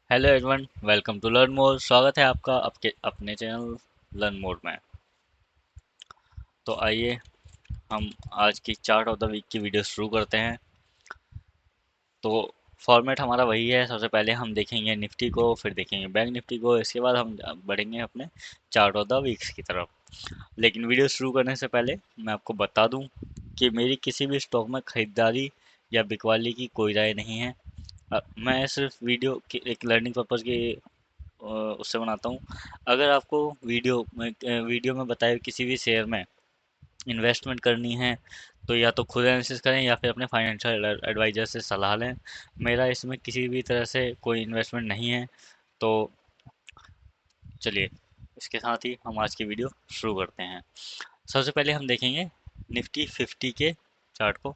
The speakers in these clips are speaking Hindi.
Hello everyone, welcome to learn more. स्वागत है आपका आपके अपने चैनल लर्न मोर में। तो आइए हम आज की चार्ट ऑफ द वीक की वीडियो शुरू करते हैं। तो फॉर्मेट हमारा वही है। सबसे पहले हम देखेंगे निफ्टी को, फिर देखेंगे बैंक निफ्टी को, इसके बाद हम बढ़ेंगे अपने चार्ट ऑफ द वीक्स की तरफ। लेकिन वीडियो शुरू करने से पहले मैं आपको बता दूं कि मेरी किसी भी स्टॉक में खरीदारी या बिकवाली की कोई राय नहीं है। मैं सिर्फ वीडियो की एक लर्निंग पर्पज़ की उससे बनाता हूँ। अगर आपको वीडियो में बताए हुए किसी भी शेयर में इन्वेस्टमेंट करनी है तो या तो खुद एनालिसिस करें या फिर अपने फाइनेंशियल एडवाइजर से सलाह लें। मेरा इसमें किसी भी तरह से कोई इन्वेस्टमेंट नहीं है। तो चलिए, इसके साथ ही हम आज की वीडियो शुरू करते हैं। सबसे पहले हम देखेंगे निफ्टी 50 के चार्ट को।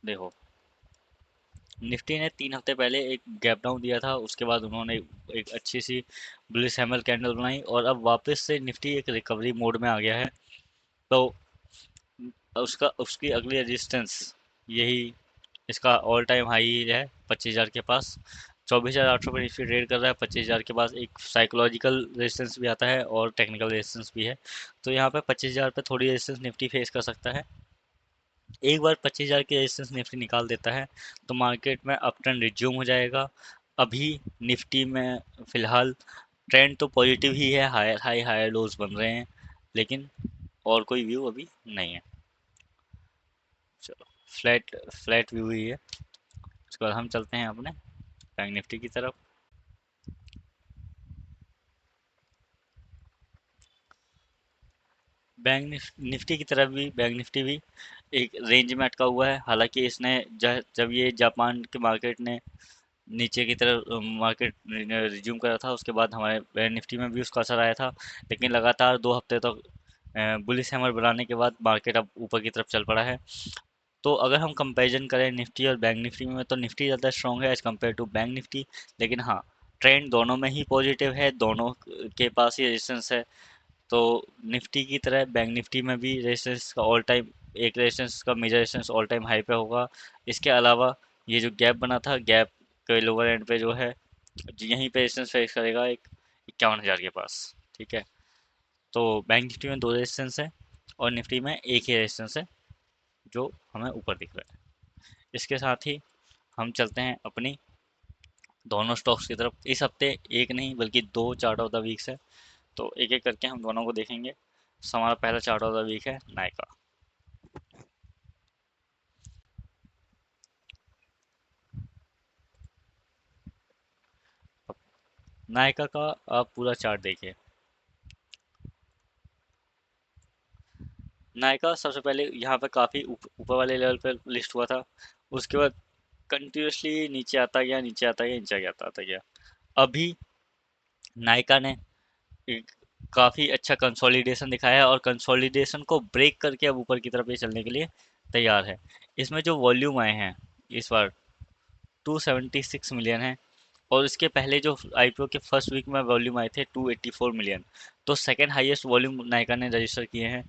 देखो, निफ्टी ने 3 हफ्ते पहले एक गैप डाउन दिया था, उसके बाद उन्होंने एक अच्छी सी बुलिश हैमर कैंडल बनाई और अब वापस से निफ्टी एक रिकवरी मोड में आ गया है। तो उसका उसकी अगली रेजिस्टेंस यही इसका ऑल टाइम हाई है 25,000 के पास। 24,800 पर निफ्टी ट्रेड कर रहा है। 25,000 के पास एक साइकोलॉजिकल रेजिस्टेंस भी आता है और टेक्निकल रेजिस्टेंस भी है। तो यहाँ पे 25,000 पे थोड़ी रेजिस्टेंस निफ्टी फेस कर सकता है। एक बार 25,000 की रेजिस्टेंस निफ्टी निकाल देता है तो मार्केट में अप ट्रेंड रिज्यूम हो जाएगा। अभी निफ्टी में फिलहाल ट्रेंड तो पॉजिटिव ही है, हायर हाई हायर लोज बन रहे हैं, लेकिन और कोई व्यू अभी नहीं है। चलो, फ्लैट फ्लैट व्यू ही है। उसके बाद हम चलते हैं अपने बैंक निफ्टी की तरफ। निफ्टी की तरफ भी बैंक निफ्टी भी एक रेंज में अटका हुआ है। हालांकि इसने जब ये जापान के मार्केट ने नीचे की तरफ मार्केट रिज्यूम करा था, उसके बाद हमारे बैंक निफ्टी में भी उसका असर आया था। लेकिन लगातार 2 हफ्ते तक बुलिश हैमर बनाने के बाद मार्केट अब ऊपर की तरफ चल पड़ा है। तो अगर हम कंपैरिजन करें निफ्टी और बैंक निफ्टी में, तो निफ्टी ज़्यादा स्ट्रॉन्ग है as compare to bank Nifty. लेकिन हाँ, ट्रेंड दोनों में ही पॉजिटिव है, दोनों के पास ही रेजिस्टेंस है। तो निफ्टी की तरह बैंक निफ्टी में भी रेजिस्टेंस का ऑल टाइम एक रेजिस्टेंस का major resistance all time high पे होगा। इसके अलावा ये जो गैप बना था, गैप के लोअर एंड पे जो है, यहीं पे रेजिस्टेंस फेस करेगा एक 51,000 के पास। ठीक है। तो बैंक निफ्टी में 2 रेजिस्टेंस है और निफ्टी में एक ही रेजिस्टेंस है जो हमें ऊपर दिख रहा है। इसके साथ ही हम चलते हैं अपनी दोनों स्टॉक्स की तरफ। इस हफ्ते एक नहीं बल्कि 2 चार्ट ऑफ द वीक्स है, तो एक एक करके हम दोनों को देखेंगे। हमारा पहला चार्ट ऑफ द वीक है नायका। अब नायका का आप पूरा चार्ट देखिए। नायका सबसे पहले यहाँ पे काफ़ी ऊपर वाले लेवल पर लिस्ट हुआ था। उसके बाद कंटिन्यूसली नीचे आता गया, नीचे आता गया, नीचे आता गया। अभी नायका ने एक काफ़ी अच्छा कंसोलिडेशन दिखाया है और कंसोलिडेशन को ब्रेक करके अब ऊपर की तरफ ये चलने के लिए तैयार है। इसमें जो वॉल्यूम आए हैं इस बार 276 मिलियन है, और इसके पहले जो आईपीओ के फर्स्ट वीक में वॉल्यूम आए थे 284 मिलियन। तो सेकंड हाईएस्ट वॉल्यूम नायका ने रजिस्टर किए हैं।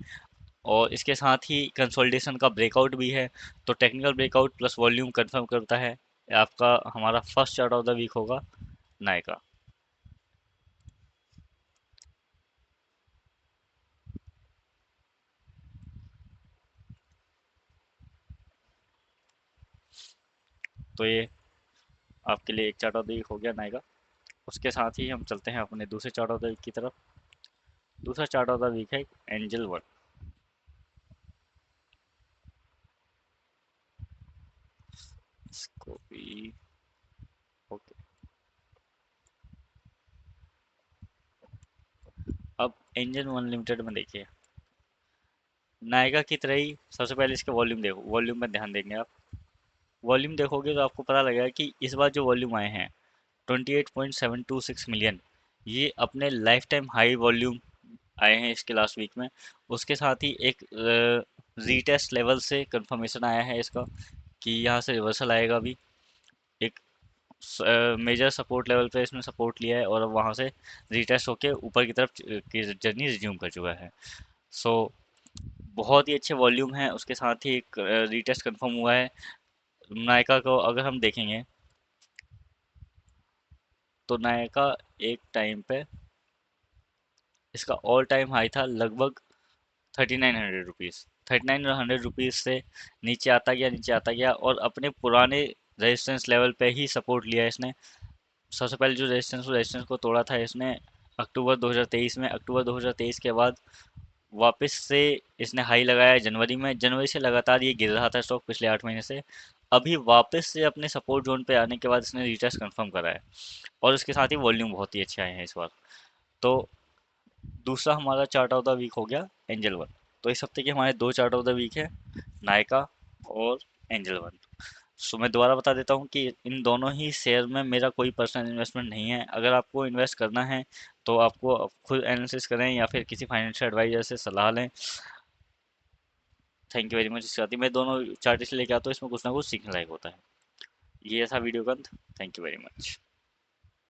और इसके साथ ही कंसोलिडेशन का ब्रेकआउट भी है। तो technical breakout plus volume confirm करता है आपका हमारा first chart of the week होगा नायका। तो ये आपके लिए एक चार्ट ऑफ द वीक हो गया नायका। उसके साथ ही हम चलते हैं अपने दूसरे चार्ट ऑफ द वीक की तरफ। दूसरा चार्ट ऑफ द वीक है एंजल वन। इसको भी ओके। अब एंजल वन लिमिटेड में देखिए, नायका की तरह ही सबसे पहले इसके वॉल्यूम देखो। वॉल्यूम में ध्यान देंगे आप, वॉल्यूम देखोगे तो आपको पता लगेगा कि इस बार जो वॉल्यूम आए हैं 28.726 मिलियन, ये अपने लाइफ टाइम हाई वॉल्यूम आए हैं इसके लास्ट वीक में। उसके साथ ही एक रीटेस्ट लेवल से कंफर्मेशन आया है इसका कि यहाँ से रिवर्सल आएगा भी। एक मेजर सपोर्ट लेवल पे इसने सपोर्ट लिया है और अब वहाँ से रीटेस्ट होके ऊपर की तरफ की जर्नी रिज्यूम कर चुका है। सो बहुत ही अच्छे वॉल्यूम है। उसके साथ ही एक रीटेस्ट कंफर्म हुआ है। नायका को अगर हम देखेंगे तो नायका एक टाइम पे इसका ऑल टाइम हाई था लगभग 3900 रुपीज़। 3900 रुपीज़ से नीचे आता गया और अपने पुराने रेजिस्टेंस लेवल पे ही सपोर्ट लिया इसने। सबसे पहले जो रेजिस्टेंस को तोड़ा था इसने अक्टूबर 2023 में। अक्टूबर 2023 के बाद वापस से इसने हाई लगाया है जनवरी में। जनवरी से लगातार ये गिर रहा था स्टॉक पिछले 8 महीने से। अभी वापस से अपने सपोर्ट जोन पे आने के बाद इसने रिटेस्ट कंफर्म करा है और उसके साथ ही वॉल्यूम बहुत ही अच्छे आए हैं इस बार। तो दूसरा हमारा चार्ट ऑफ द वीक हो गया एंजल वन। तो इस हफ्ते के हमारे दो चार्ट ऑफ द वीक है, नायका और एंजल वन। सो मैं दोबारा बता देता हूँ कि इन दोनों ही शेयर में मेरा कोई पर्सनल इन्वेस्टमेंट नहीं है। अगर आपको इन्वेस्ट करना है तो आपको खुद एनालिसिस करें या फिर किसी फाइनेंशियल एडवाइजर से सलाह लें। Thank you very much. इसके साथ ही मैं दोनों चार्ट इसलिए लेके आता हूँ, इसमें कुछ ना कुछ सीखने लायक होता है। ये था वीडियो का अंत। Thank you very much.